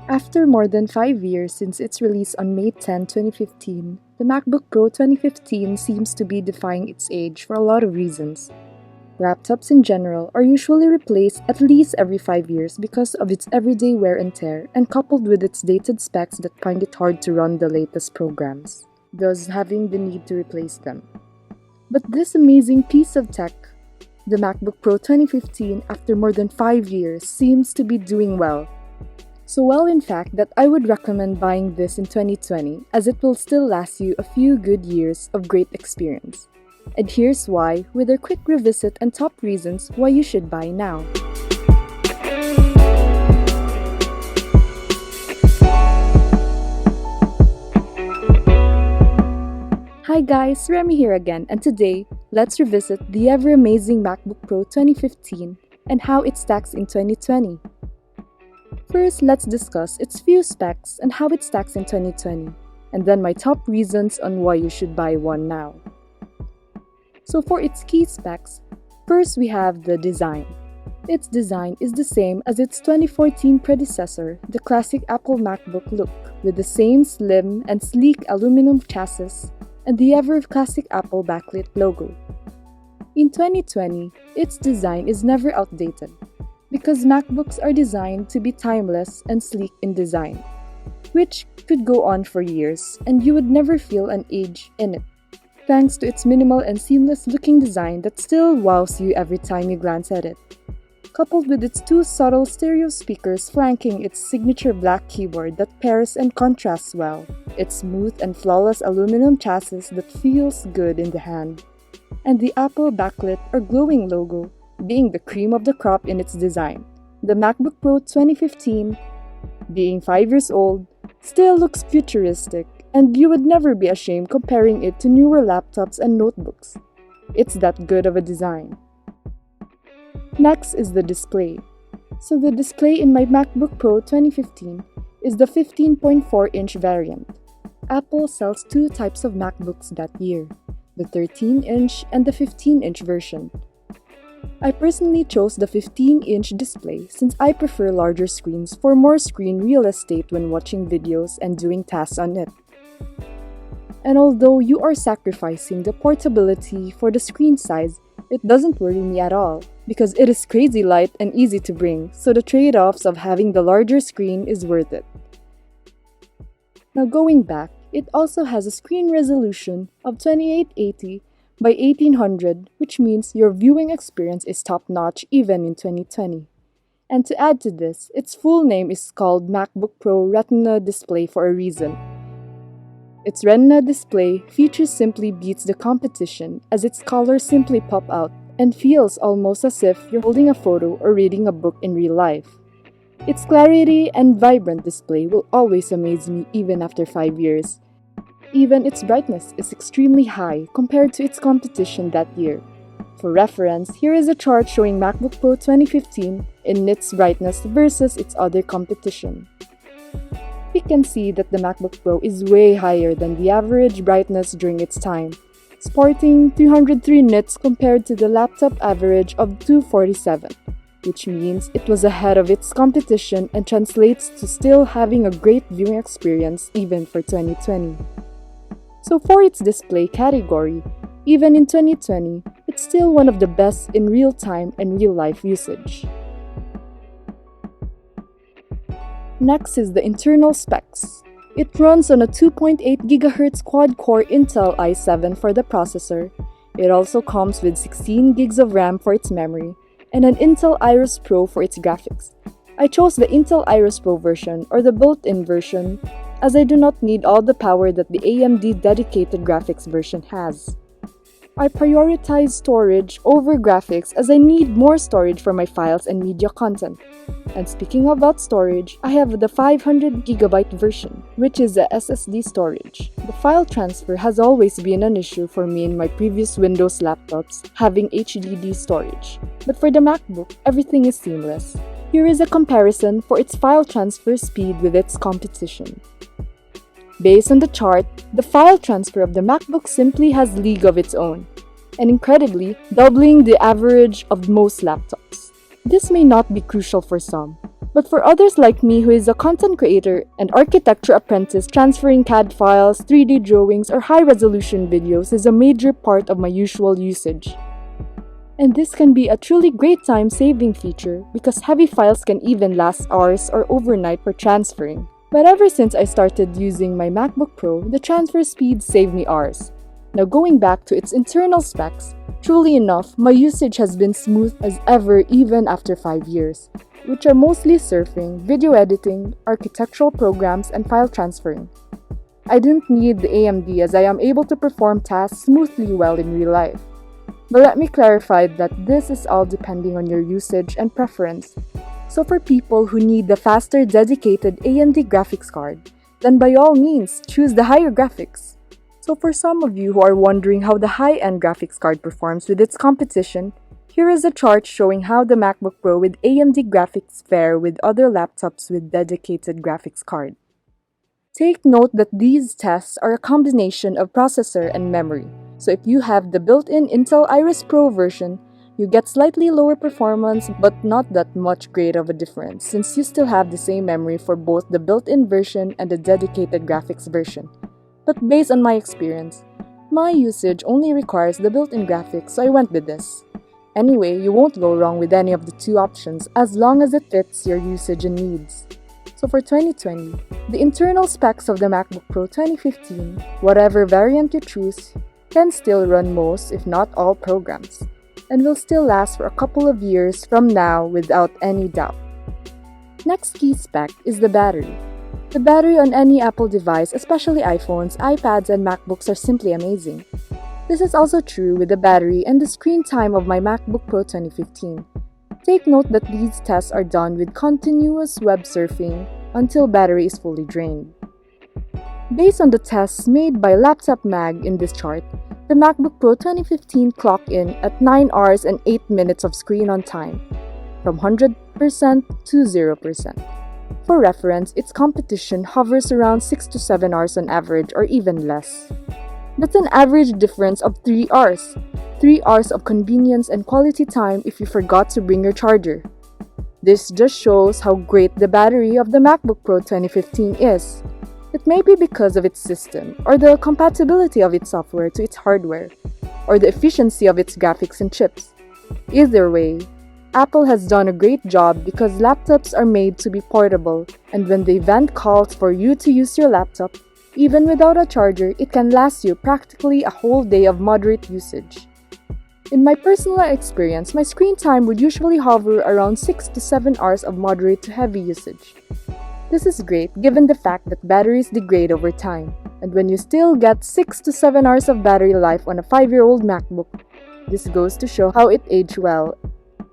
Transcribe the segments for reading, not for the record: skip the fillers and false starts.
After more than 5 years since its release on May 10, 2015, the MacBook Pro 2015 seems to be defying its age for a lot of reasons. Laptops in general are usually replaced at least every 5 years because of its everyday wear and tear, and coupled with its dated specs that find it hard to run the latest programs, thus having the need to replace them. But this amazing piece of tech, the MacBook Pro 2015, after more than 5 years, seems to be doing well. So well, in fact, that I would recommend buying this in 2020, as it will still last you a few good years of great experience. And here's why, with a quick revisit and top reasons why you should buy now. Hi guys, Remy here again, and today, let's revisit the ever-amazing MacBook Pro 2015 and how it stacks in 2020. First, let's discuss its few specs and how it stacks in 2020, and then my top reasons on why you should buy one now. So for its key specs, first we have the design. Its design is the same as its 2014 predecessor, the classic Apple MacBook look, with the same slim and sleek aluminum chassis and the ever-classic Apple backlit logo. In 2020, its design is never outdated, because MacBooks are designed to be timeless and sleek in design, which could go on for years and you would never feel an age in it, thanks to its minimal and seamless-looking design that still wows you every time you glance at it. Coupled with its two subtle stereo speakers flanking its signature black keyboard that pairs and contrasts well, its smooth and flawless aluminum chassis that feels good in the hand, and the Apple backlit or glowing logo being the cream of the crop in its design. The MacBook Pro 2015, being 5 years old, still looks futuristic, and you would never be ashamed comparing it to newer laptops and notebooks. It's that good of a design. Next is the display. So the display in my MacBook Pro 2015 is the 15.4-inch variant. Apple sells two types of MacBooks that year, the 13-inch and the 15-inch version. I personally chose the 15-inch display since I prefer larger screens for more screen real estate when watching videos and doing tasks on it. And although you are sacrificing the portability for the screen size, it doesn't worry me at all, because it is crazy light and easy to bring, so the trade-offs of having the larger screen is worth it. Now going back, it also has a screen resolution of 2880 by 1800, which means your viewing experience is top-notch even in 2020. And to add to this, its full name is called MacBook Pro Retina Display for a reason. Its Retina display features simply beats the competition, as its colors simply pop out and feels almost as if you're holding a photo or reading a book in real life. Its clarity and vibrant display will always amaze me even after 5 years. Even its brightness is extremely high compared to its competition that year. For reference, here is a chart showing MacBook Pro 2015 in its brightness versus its other competition. We can see that the MacBook Pro is way higher than the average brightness during its time, sporting 303 nits compared to the laptop average of 247, which means it was ahead of its competition and translates to still having a great viewing experience even for 2020. So for its display category, even in 2020, it's still one of the best in real-time and real-life usage. Next is the internal specs. It runs on a 2.8 GHz quad-core Intel i7 for the processor. It also comes with 16 GB of RAM for its memory, and an Intel Iris Pro for its graphics. I chose the Intel Iris Pro version, or the built-in version, as I do not need all the power that the AMD dedicated graphics version has. I prioritize storage over graphics as I need more storage for my files and media content. And speaking about storage, I have the 500GB version, which is a SSD storage. The file transfer has always been an issue for me in my previous Windows laptops, having HDD storage. But for the MacBook, everything is seamless. Here is a comparison for its file transfer speed with its competition. Based on the chart, the file transfer of the MacBook simply has a league of its own, and incredibly, doubling the average of most laptops. This may not be crucial for some, But for others like me who is a content creator and architecture apprentice, transferring CAD files, 3D drawings, or high-resolution videos is a major part of my usual usage. And this can be a truly great time-saving feature because heavy files can even last hours or overnight for transferring. But ever since I started using my MacBook Pro, the transfer speed saved me hours. Now going back to its internal specs, truly enough, my usage has been smooth as ever even after 5 years, which are mostly surfing, video editing, architectural programs, and file transferring. I didn't need the AMD as I am able to perform tasks smoothly well in real life. But let me clarify that this is all depending on your usage and preference. So for people who need the faster dedicated AMD graphics card, then by all means, choose the higher graphics. So for some of you who are wondering how the high-end graphics card performs with its competition, here is a chart showing how the MacBook Pro with AMD graphics fare with other laptops with dedicated graphics card. Take note that these tests are a combination of processor and memory. So if you have the built-in Intel Iris Pro version, you get slightly lower performance but not that much great of a difference since you still have the same memory for both the built-in version and the dedicated graphics version. But based on my experience, my usage only requires the built-in graphics, so I went with this. Anyway, you won't go wrong with any of the two options as long as it fits your usage and needs. So for 2020, the internal specs of the MacBook Pro 2015, whatever variant you choose, can still run most, if not all, programs, and will still last for a couple of years from now without any doubt. Next key spec is the battery. The battery on any Apple device, especially iPhones, iPads, and MacBooks, are simply amazing. This is also true with the battery and the screen time of my MacBook Pro 2015. Take note that these tests are done with continuous web surfing until battery is fully drained. Based on the tests made by Laptop Mag in this chart, the MacBook Pro 2015 clocked in at 9 hours and 8 minutes of screen on time, from 100% to 0%. For reference, its competition hovers around 6 to 7 hours on average or even less. That's an average difference of 3 hours. 3 hours of convenience and quality time if you forgot to bring your charger. This just shows how great the battery of the MacBook Pro 2015 is. It may be because of its system, or the compatibility of its software to its hardware, or the efficiency of its graphics and chips. Either way, Apple has done a great job because laptops are made to be portable, and when the event calls for you to use your laptop, even without a charger, it can last you practically a whole day of moderate usage. In my personal experience, my screen time would usually hover around 6 to 7 hours of moderate to heavy usage. This is great given the fact that batteries degrade over time, and when you still get 6 to 7 hours of battery life on a 5-year-old MacBook, this goes to show how it aged well.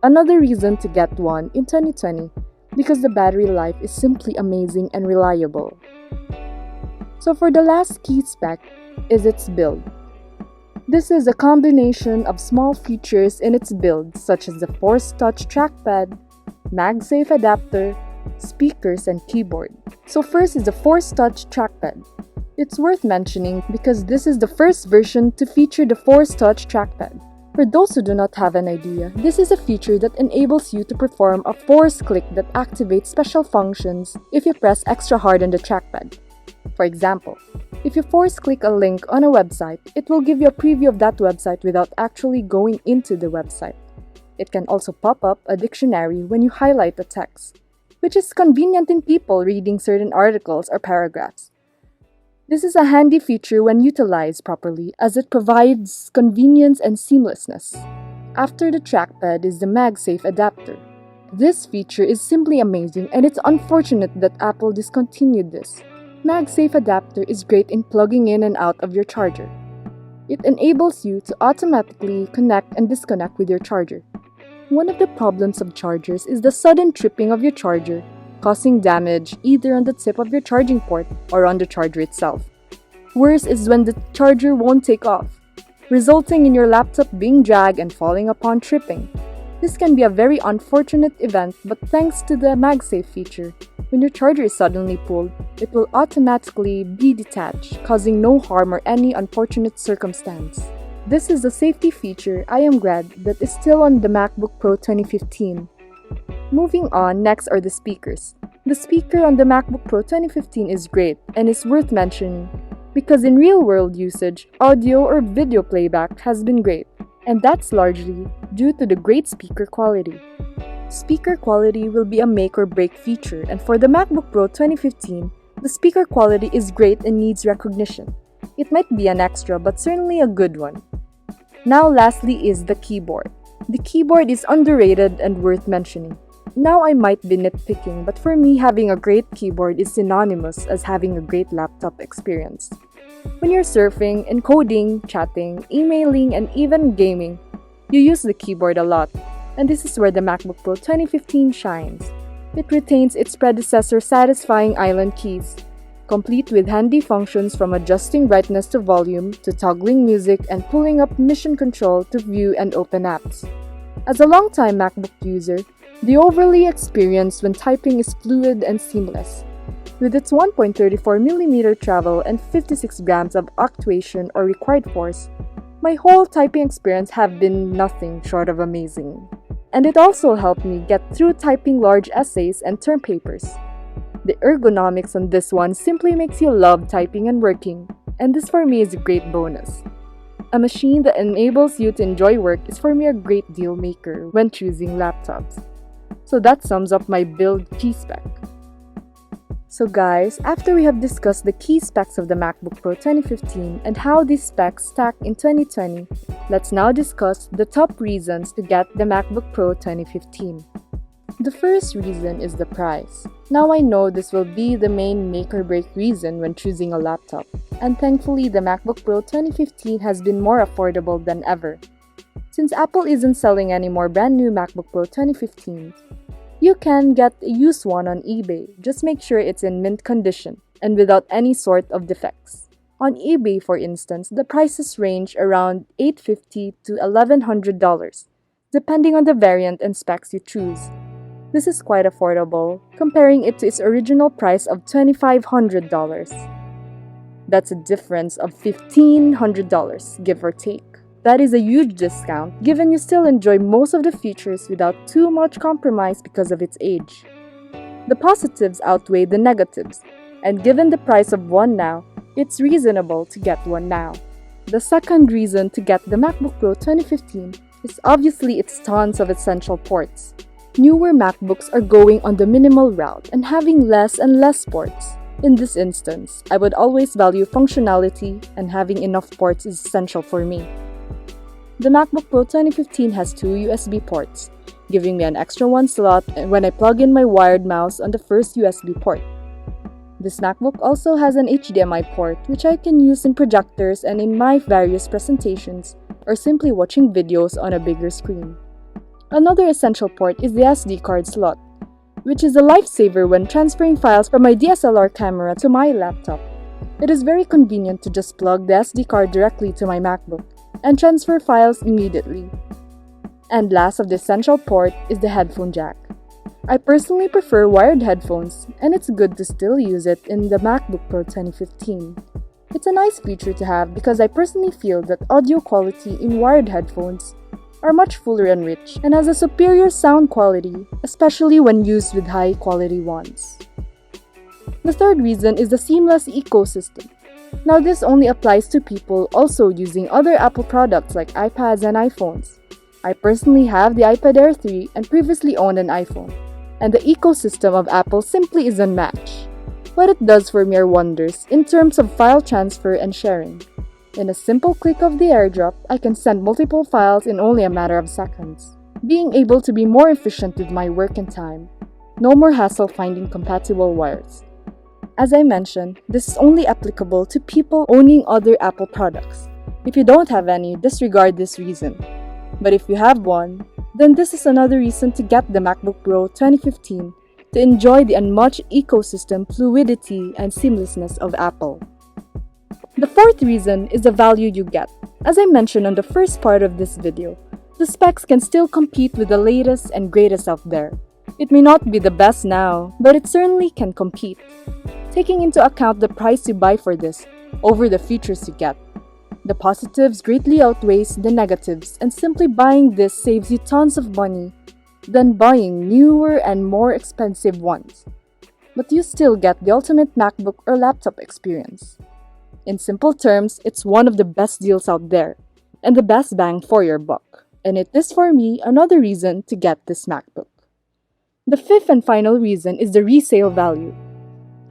Another reason to get one in 2020, because the battery life is simply amazing and reliable. So for the last key spec is its build. This is a combination of small features in its build such as the Force Touch trackpad, MagSafe adapter, speakers, and keyboard. So first is the Force Touch trackpad. It's worth mentioning because this is the first version to feature the Force Touch trackpad. For those who do not have an idea, this is a feature that enables you to perform a force click that activates special functions if you press extra hard on the trackpad. For example, if you force click a link on a website, it will give you a preview of that website without actually going into the website. It can also pop up a dictionary when you highlight the text, which is convenient in people reading certain articles or paragraphs. This is a handy feature when utilized properly as it provides convenience and seamlessness. After the trackpad is the MagSafe adapter. This feature is simply amazing and it's unfortunate that Apple discontinued this. MagSafe adapter is great in plugging in and out of your charger. It enables you to automatically connect and disconnect with your charger. One of the problems of chargers is the sudden tripping of your charger, causing damage either on the tip of your charging port or on the charger itself. Worse is when the charger won't take off, resulting in your laptop being dragged and falling upon tripping. This can be a very unfortunate event, but thanks to the MagSafe feature, when your charger is suddenly pulled, it will automatically be detached, causing no harm or any unfortunate circumstance. This is a safety feature I am glad that is still on the MacBook Pro 2015. Moving on, next are the speakers. The speaker on the MacBook Pro 2015 is great and is worth mentioning because in real-world usage, audio or video playback has been great, and that's largely due to the great speaker quality. Speaker quality will be a make or break feature, and for the MacBook Pro 2015, the speaker quality is great and needs recognition. It might be an extra, but certainly a good one. Now lastly is the keyboard. The keyboard is underrated and worth mentioning. Now I might be nitpicking, but for me, having a great keyboard is synonymous as having a great laptop experience. When you're surfing, encoding, chatting, emailing, and even gaming, you use the keyboard a lot, and this is where the MacBook Pro 2015 shines. It retains its predecessor's satisfying island keys, complete with handy functions from adjusting brightness to volume to toggling music and pulling up mission control to view and open apps. As a longtime MacBook user, the overall experience when typing is fluid and seamless. With its 1.34mm travel and 56 grams of actuation or required force, my whole typing experience have been nothing short of amazing. And it also helped me get through typing large essays and term papers. The ergonomics on this one simply makes you love typing and working, and this for me is a great bonus. A machine that enables you to enjoy work is for me a great deal maker when choosing laptops. So that sums up my build key spec. So guys, after we have discussed the key specs of the MacBook Pro 2015 and how these specs stack in 2020, let's now discuss the top reasons to get the MacBook Pro 2015. The first reason is the price. Now I know this will be the main make or break reason when choosing a laptop, and thankfully the MacBook Pro 2015 has been more affordable than ever. Since Apple isn't selling any more brand new MacBook Pro 2015s, you can get a used one on eBay. Just make sure it's in mint condition and without any sort of defects. On eBay, for instance, the prices range around $850 to $1,100, depending on the variant and specs you choose. This is quite affordable, comparing it to its original price of $2,500. That's a difference of $1,500, give or take. That is a huge discount, given you still enjoy most of the features without too much compromise because of its age. The positives outweigh the negatives, and given the price of one now, it's reasonable to get one now. The second reason to get the MacBook Pro 2015 is obviously its tons of essential ports. Newer MacBooks are going on the minimal route and having less and less ports. In this instance, I would always value functionality, and having enough ports is essential for me. The MacBook Pro 2015 has two USB ports, giving me an extra one slot when I plug in my wired mouse on the first USB port. This MacBook also has an HDMI port, which I can use in projectors and in my various presentations, or simply watching videos on a bigger screen. Another essential port is the SD card slot, which is a lifesaver when transferring files from my DSLR camera to my laptop. It is very convenient to just plug the SD card directly to my MacBook and transfer files immediately. And last of the essential port is the headphone jack. I personally prefer wired headphones, and it's good to still use it in the MacBook Pro 2015. It's a nice feature to have because I personally feel that audio quality in wired headphones are much fuller and rich and has a superior sound quality, especially when used with high quality ones. The third reason is the seamless ecosystem. Now this only applies to people also using other Apple products like iPads and iPhones. I personally have the iPad Air 3 and previously owned an iPhone, and the ecosystem of Apple simply is unmatched. What it does for me are wonders in terms of file transfer and sharing. In a simple click of the AirDrop, I can send multiple files in only a matter of seconds, being able to be more efficient with my work and time. No more hassle finding compatible wires. As I mentioned, this is only applicable to people owning other Apple products. If you don't have any, disregard this reason. But if you have one, then this is another reason to get the MacBook Pro 2015 to enjoy the unmatched ecosystem fluidity and seamlessness of Apple. The fourth reason is the value you get. As I mentioned on the first part of this video, the specs can still compete with the latest and greatest out there. It may not be the best now, but it certainly can compete. Taking into account the price you buy for this over the features you get, the positives greatly outweighs the negatives, and simply buying this saves you tons of money than buying newer and more expensive ones. But you still get the ultimate MacBook or laptop experience. In simple terms, it's one of the best deals out there, and the best bang for your buck. And it is for me another reason to get this MacBook. The fifth and final reason is the resale value.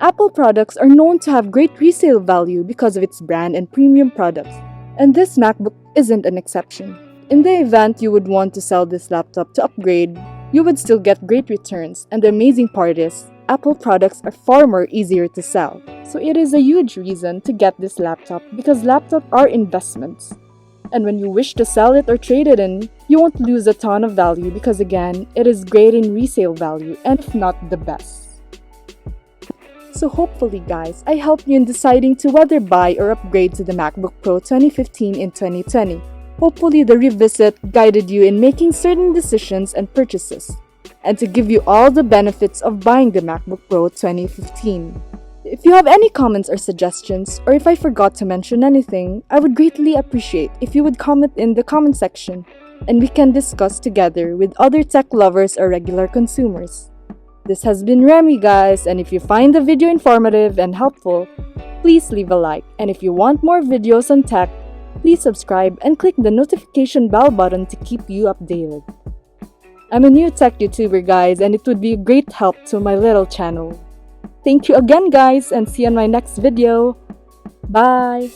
Apple products are known to have great resale value because of its brand and premium products, and this MacBook isn't an exception. In the event you would want to sell this laptop to upgrade, you would still get great returns, and the amazing part is, Apple products are far more easier to sell. So it is a huge reason to get this laptop because laptops are investments. And when you wish to sell it or trade it in, you won't lose a ton of value because again, it is great in resale value and if not the best. So hopefully guys, I helped you in deciding to whether buy or upgrade to the MacBook Pro 2015 in 2020. Hopefully the revisit guided you in making certain decisions and purchases, and to give you all the benefits of buying the MacBook Pro 2015. If you have any comments or suggestions, or if I forgot to mention anything, I would greatly appreciate if you would comment in the comment section, and we can discuss together with other tech lovers or regular consumers. This has been Remy guys, and if you find the video informative and helpful, please leave a like, and if you want more videos on tech, please subscribe and click the notification bell button to keep you updated. I'm a new tech YouTuber guys, and it would be a great help to my little channel. Thank you again guys, and see you on my next video. Bye!